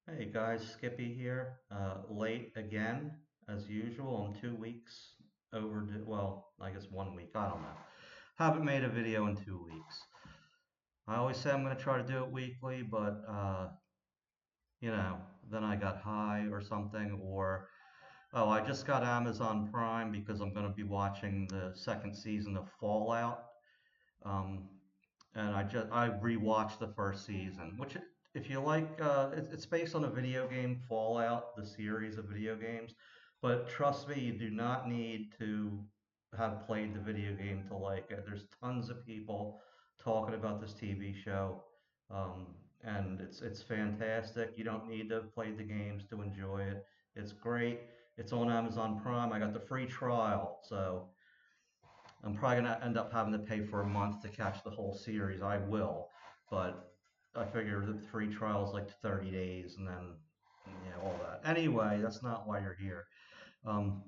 Hey guys, Skippy here. Late again, as usual. I'm 2 weeks overdue. Well, I guess 1 week. I don't know. Haven't made a video in 2 weeks. I always say I'm going to try to do it weekly, but you know, then I got high or something, or oh, I just got Amazon Prime because I'm going to be watching the second season of Fallout. Um, and I rewatched the first season, which if you like, it's based on a video game, Fallout, the series of video games. But trust me, you do not need to have played the video game to like it. There's tons of people talking about this TV show, um, and it's fantastic. You don't need to have played the games to enjoy it. It's great. It's on Amazon Prime. I got the free trial, so I'm probably gonna end up having to pay for a month to catch the whole series. I will, but I figure the free trial is like 30 days, and then all that. Anyway, that's not why you're here. Um,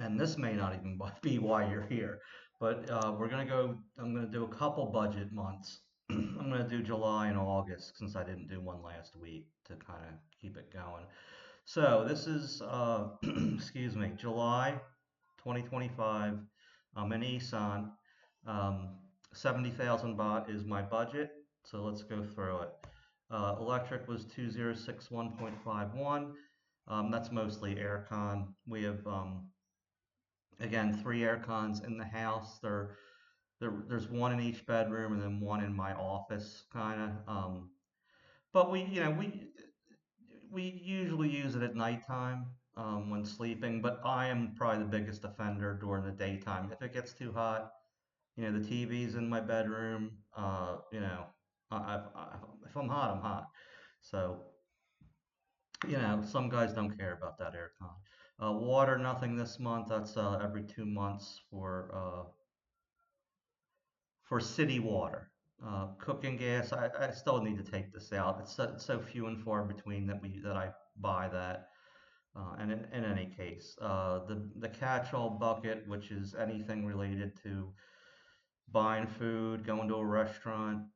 and this may not even be why you're here. But we're gonna go. I'm gonna do a couple budget months. I'm gonna do July and August since I didn't do one last week to kind of keep it going. So this is, excuse me, July 2025. I'm in Isan. Um, 70,000 baht is my budget. So let's go through it. Electric was 2061.51. That's mostly aircon. We have, again, three aircons in the house. There's one in each bedroom and then one in my office, kind of. But we usually use it at nighttime when sleeping, but I am probably the biggest offender during the daytime. If it gets too hot, the TV's in my bedroom. If I'm hot, I'm hot. So, some guys don't care about that aircon. Water, nothing this month. That's every 2 months for city water. Cooking gas, I still need to take this out. It's so few and far between that I buy that. And in any case, the catch-all bucket, which is anything related to buying food, going to a restaurant,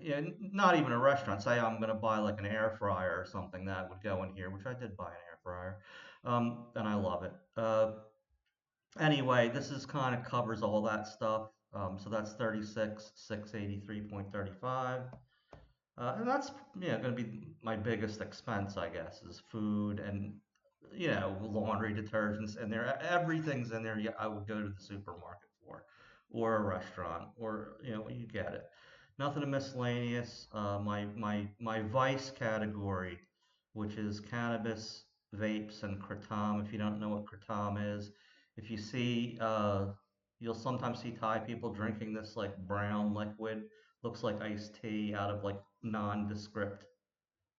yeah, not even a restaurant. Say I'm going to buy like an air fryer or something that would go in here, which I did buy an air fryer, and I love it. Anyway, this is kind of covers all that stuff. So that's 36,683.35. And that's going to be my biggest expense, I guess, is food and laundry detergents in there. Everything's in there. Yeah, I would go to the supermarket for, or a restaurant, or you get it. Nothing miscellaneous. My vice category, which is cannabis, vapes, and kratom. If you don't know what kratom is, if you see, you'll sometimes see Thai people drinking this like brown liquid, looks like iced tea out of like nondescript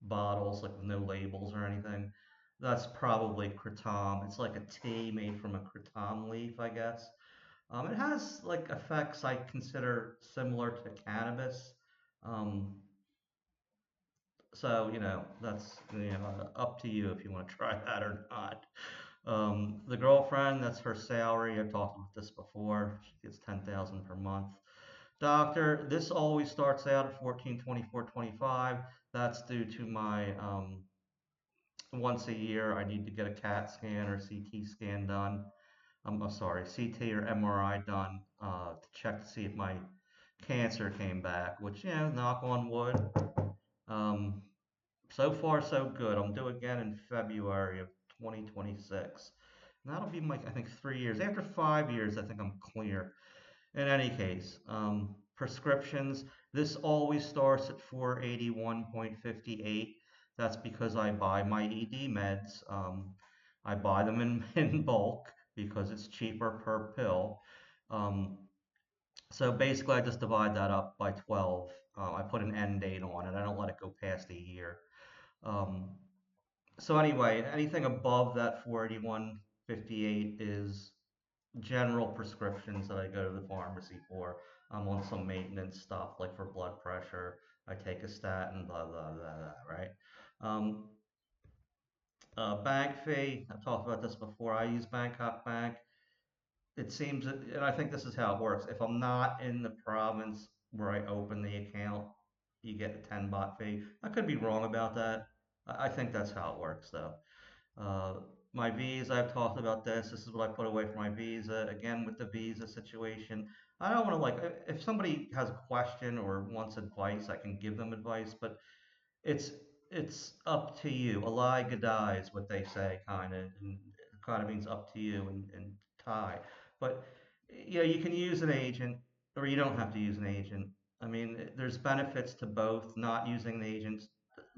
bottles, like with no labels or anything. That's probably kratom. It's like a tea made from a kratom leaf, I guess. It has like effects I consider similar to cannabis. Um, so that's up to you if you want to try that or not. The girlfriend, that's her salary. I've talked about this before. She gets 10,000 per month. Doctor, this always starts out at 1424.25. That's due to my once a year I need to get a CAT scan or CT scan done. I'm sorry, CT or MRI done to check to see if my cancer came back, which, knock on wood. Um, so far, so good. I'm due again in February of 2026. And that'll be I think 3 years. After 5 years, I think I'm clear. In any case, prescriptions, this always starts at 481.58. That's because I buy my ED meds. I buy them in bulk because it's cheaper per pill. Um, so basically, I just divide that up by 12. I put an end date on it. I don't let it go past a year. Um, so anyway, anything above that 481.58 is general prescriptions that I go to the pharmacy for. I'm on some maintenance stuff like for blood pressure. I take a statin, blah, blah, blah, blah, right? Um, Bank fee, I've talked about this before. I use Bangkok Bank. It seems, and I think this is how it works. If I'm not in the province where I open the account, you get a 10 baht fee. I could be wrong about that. I think that's how it works though. Uh, my visa, I've talked about this. This is what I put away for my visa. Again, with the visa situation, I don't want to like, if somebody has a question or wants advice, I can give them advice, but it's it's up to you. Alai Gadai is what they say, kind of, and it kind of means up to you in Thai. But you can use an agent, or you don't have to use an agent. I mean, there's benefits to both. Not using an agent's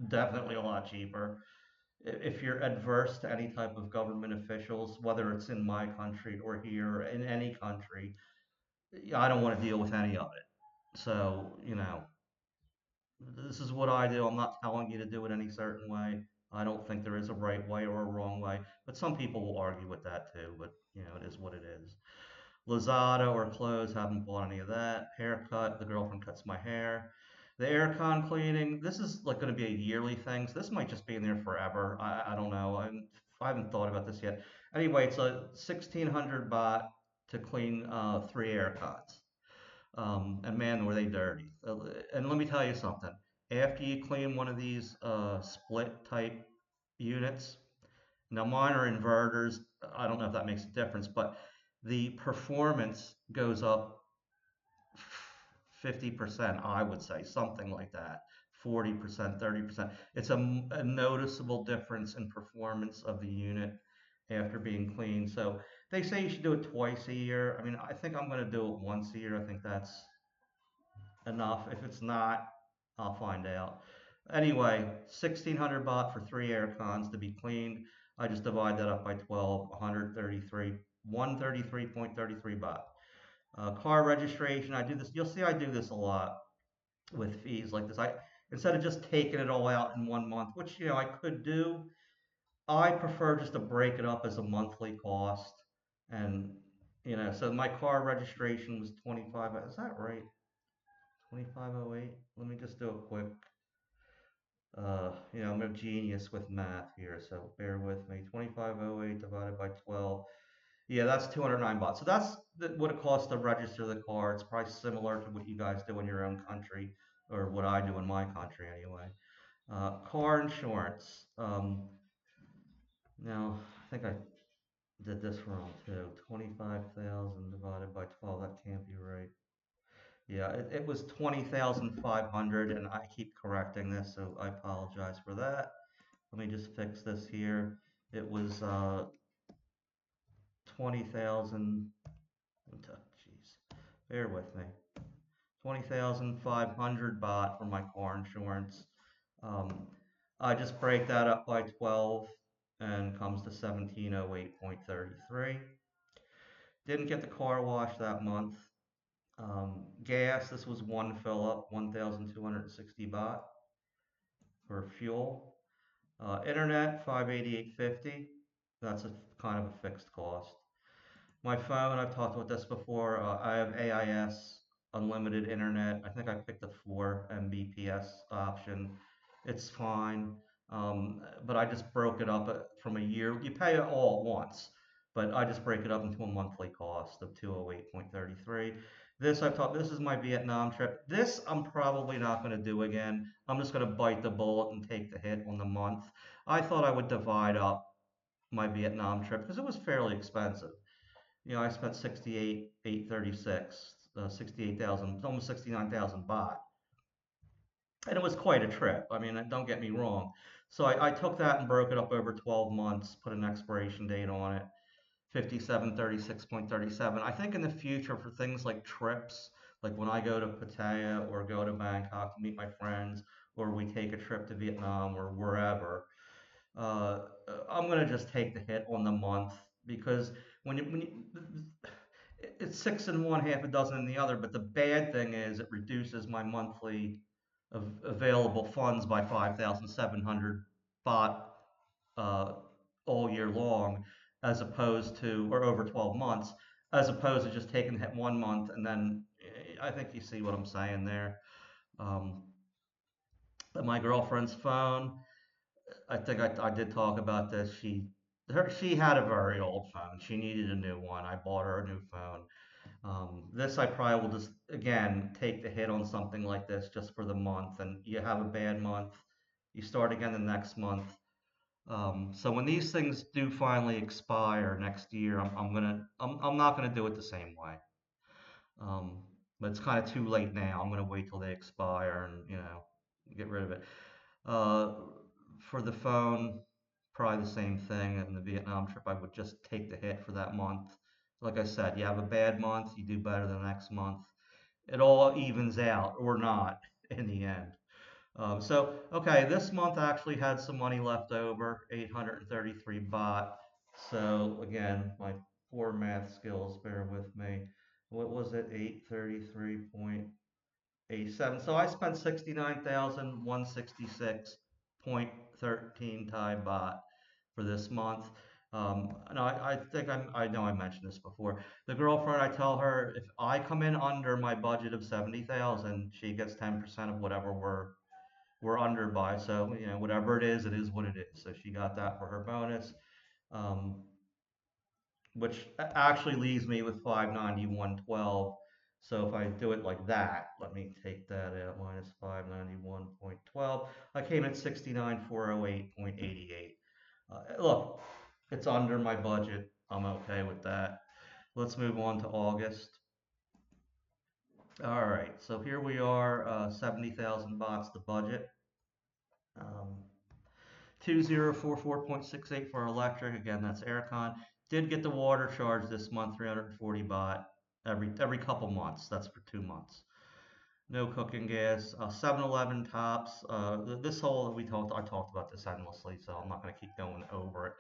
definitely a lot cheaper. If you're adverse to any type of government officials, whether it's in my country or here or in any country, I don't want to deal with any of it. So, this is what I do. I'm not telling you to do it any certain way. I don't think there is a right way or a wrong way, but some people will argue with that too. But it is what it is. Lazada or clothes, haven't bought any of that. Haircut, the girlfriend cuts my hair. The aircon cleaning, this is like going to be a yearly thing, so this might just be in there forever. I don't know. I haven't thought about this yet. Anyway, it's a 1600 baht to clean three aircons. And man, were they dirty. And let me tell you something. After you clean one of these split type units, now mine are inverters. I don't know if that makes a difference, but the performance goes up 50%, I would say, something like that. 40%, 30%. It's a noticeable difference in performance of the unit after being cleaned. So they say you should do it twice a year. I mean, I think I'm going to do it once a year. I think that's enough. If it's not, I'll find out. Anyway, 1600 baht for three air cons to be cleaned. I just divide that up by 12, 133, 133.33 baht. Car registration, I do this. You'll see I do this a lot with fees like this. I instead of just taking it all out in one month, which I could do, I prefer just to break it up as a monthly cost. And so my car registration was 25. Is that right? 2508. Let me just do a quick. I'm a genius with math here, so bear with me. 2508 divided by 12. Yeah, that's 209 baht. So that's what it costs to register the car. It's probably similar to what you guys do in your own country, or what I do in my country anyway. Car insurance. Now, I think I did this wrong too. 25,000 divided by 12. That can't be right. Yeah, it was 20,500, and I keep correcting this, so I apologize for that. Let me just fix this here. It was 20,000. Jeez, bear with me. 20,500 baht for my car insurance. Um, I just break that up by 12 and comes to 1708.33. Didn't get the car wash that month. Gas, this was one fill up, 1,260 baht for fuel. Internet, 588.50. That's a kind of a fixed cost. My phone, I've talked about this before. I have AIS, unlimited internet. I think I picked the 4 Mbps option. It's fine. But I just broke it up from a year. You pay it all at once, but I just break it up into a monthly cost of 208.33. This is my Vietnam trip. This I'm probably not going to do again. I'm just going to bite the bullet and take the hit on the month. I thought I would divide up my Vietnam trip because it was fairly expensive. I spent 68,836, 68,000, almost 69,000 baht, and it was quite a trip. I mean, don't get me wrong. So I took that and broke it up over 12 months, put an expiration date on it, 5736.37. I think in the future for things like trips, like when I go to Pattaya or go to Bangkok to meet my friends, or we take a trip to Vietnam or wherever, uh, I'm gonna just take the hit on the month because when you it's six in one, half a dozen in the other. But the bad thing is it reduces my monthly available funds by 5,700 baht uh, all year long, as opposed to, or over 12 months, as opposed to just taking the hit one month and then I think you see what I'm saying there. Um, my girlfriend's phone. I think I did talk about this. She had a very old phone. She needed a new one. I bought her a new phone. This I probably will just again take the hit on something like this just for the month, and you have a bad month, you start again the next month. So when these things do finally expire next year, I'm not gonna do it the same way. Um, but it's kind of too late now. I'm gonna wait till they expire and get rid of it. Uh, for the phone, probably the same thing. In the Vietnam trip, I would just take the hit for that month. Like I said, you have a bad month, you do better the next month. It all evens out or not in the end. Okay, this month I actually had some money left over, 833 baht. So again, my poor math skills, bear with me. What was it? 833.87. So I spent 69,166.13 Thai baht for this month. No, I think I know I mentioned this before. The girlfriend, I tell her if I come in under my budget of 70,000, she gets 10% of whatever we're under by. So, whatever it is what it is. So she got that for her bonus, um, which actually leaves me with 591.12. So if I do it like that, let me take that out, minus 591.12. I came at 69,408.88. Look, it's under my budget. I'm okay with that. Let's move on to August. All right, so here we are, 70,000 bahts the budget. Um, 2044.68 for electric. Again, that's aircon. Did get the water charge this month, 340 baht every couple months. That's for 2 months. No cooking gas. 7-Eleven tops. This whole I talked about this endlessly, so I'm not going to keep going over it.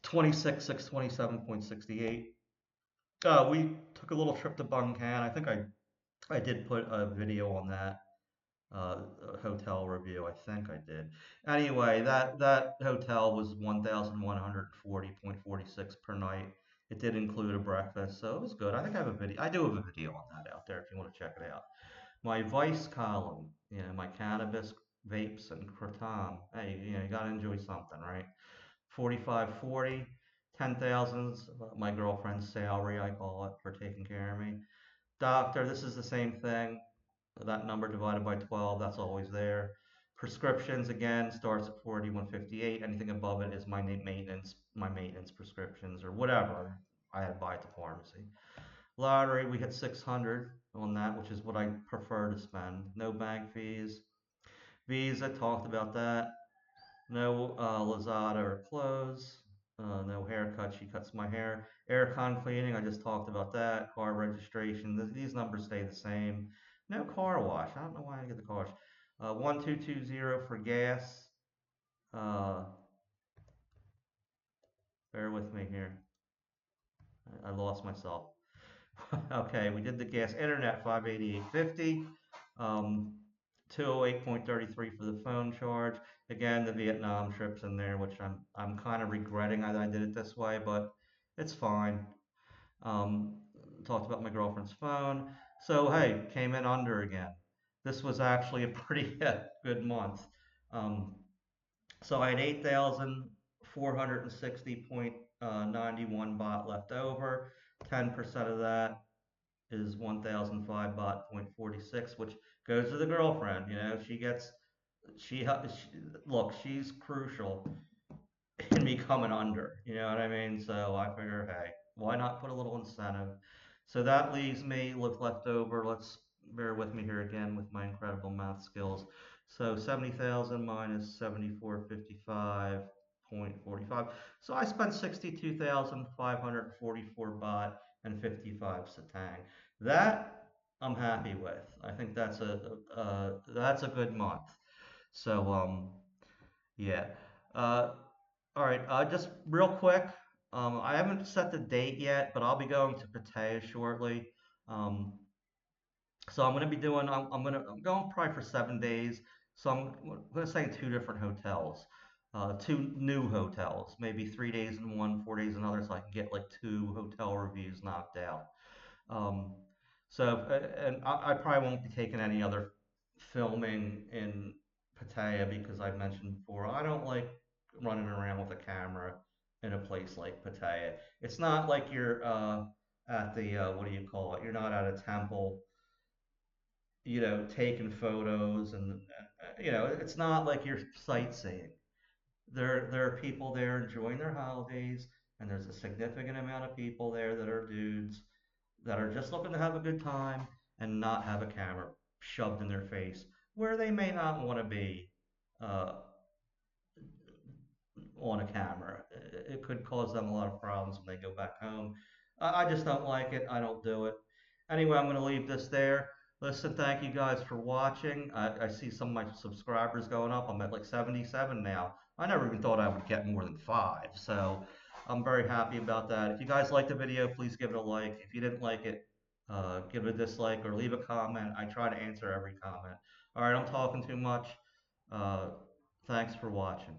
26,627.68. We took a little trip to Bangkan. I think I did put a video on that uh, hotel review. I think I did. Anyway, that hotel was 1,140.46 per night. It did include a breakfast, so it was good. I think I have a video. I do have a video on that out there if you want to check it out. My vice column, my cannabis, vapes, and kratom. Hey, you got to enjoy something, right? 4540, 10,000, my girlfriend's salary, I call it, for taking care of me. Doctor, this is the same thing. That number divided by 12, that's always there. Prescriptions, again, starts at 4158. Anything above it is my maintenance prescriptions or whatever I had to buy at the pharmacy. Lottery, we hit 600 on that, which is what I prefer to spend. No bank fees. Visa, talked about that. No Lazada or clothes. No haircut. She cuts my hair. Aircon cleaning. I just talked about that. Car registration. These numbers stay the same. No car wash. I don't know why I get the car wash. 1220 for gas. Uh, bear with me here. I lost myself. Okay, we did the gas. Internet 588.50. 208.33 for the phone charge. Again, the Vietnam trips in there, which I'm kind of regretting that I did it this way, but it's fine. Um, Talked about my girlfriend's phone. So hey, came in under again. This was actually a pretty good month. Um, so I had 8,460.91 baht left over. 10% of that is 1,005 baht point 46, which goes to the girlfriend. She gets she look, she's crucial in me coming under. You know what I mean? So I figure, hey, why not put a little incentive? So that leaves me with left over. Let's bear with me here again with my incredible math skills. So 70,000 minus 7455.45. So I spent 62,544 baht and 55 satang. That I'm happy with. I think that's a good month. So yeah. Uh, all right, just real quick, I haven't set the date yet, but I'll be going to Pattaya shortly. Um, so I'm going probably for 7 days. So I'm going to stay in two different hotels, two new hotels, maybe 3 days in one, 4 days in another, so I can get like two hotel reviews knocked out. Um, and I probably won't be taking any other filming in Pattaya because I've mentioned before, I don't like running around with a camera in a place like Pattaya. It's not like you're at the what do you call it? You're not at a temple, taking photos, and it's not like you're sightseeing. There are people there enjoying their holidays, and there's a significant amount of people there that are dudes that are just looking to have a good time and not have a camera shoved in their face where they may not want to be uh, on a camera. It could cause them a lot of problems when they go back home. I just don't like it. I don't do it. Anyway, I'm going to leave this there. Listen, thank you guys for watching. I see some of my subscribers going up. I'm at like 77 now. I never even thought I would get more than 5. So I'm very happy about that. If you guys liked the video, please give it a like. If you didn't like it, give it a dislike or leave a comment. I try to answer every comment. All right, I'm talking too much. Uh, Thanks for watching.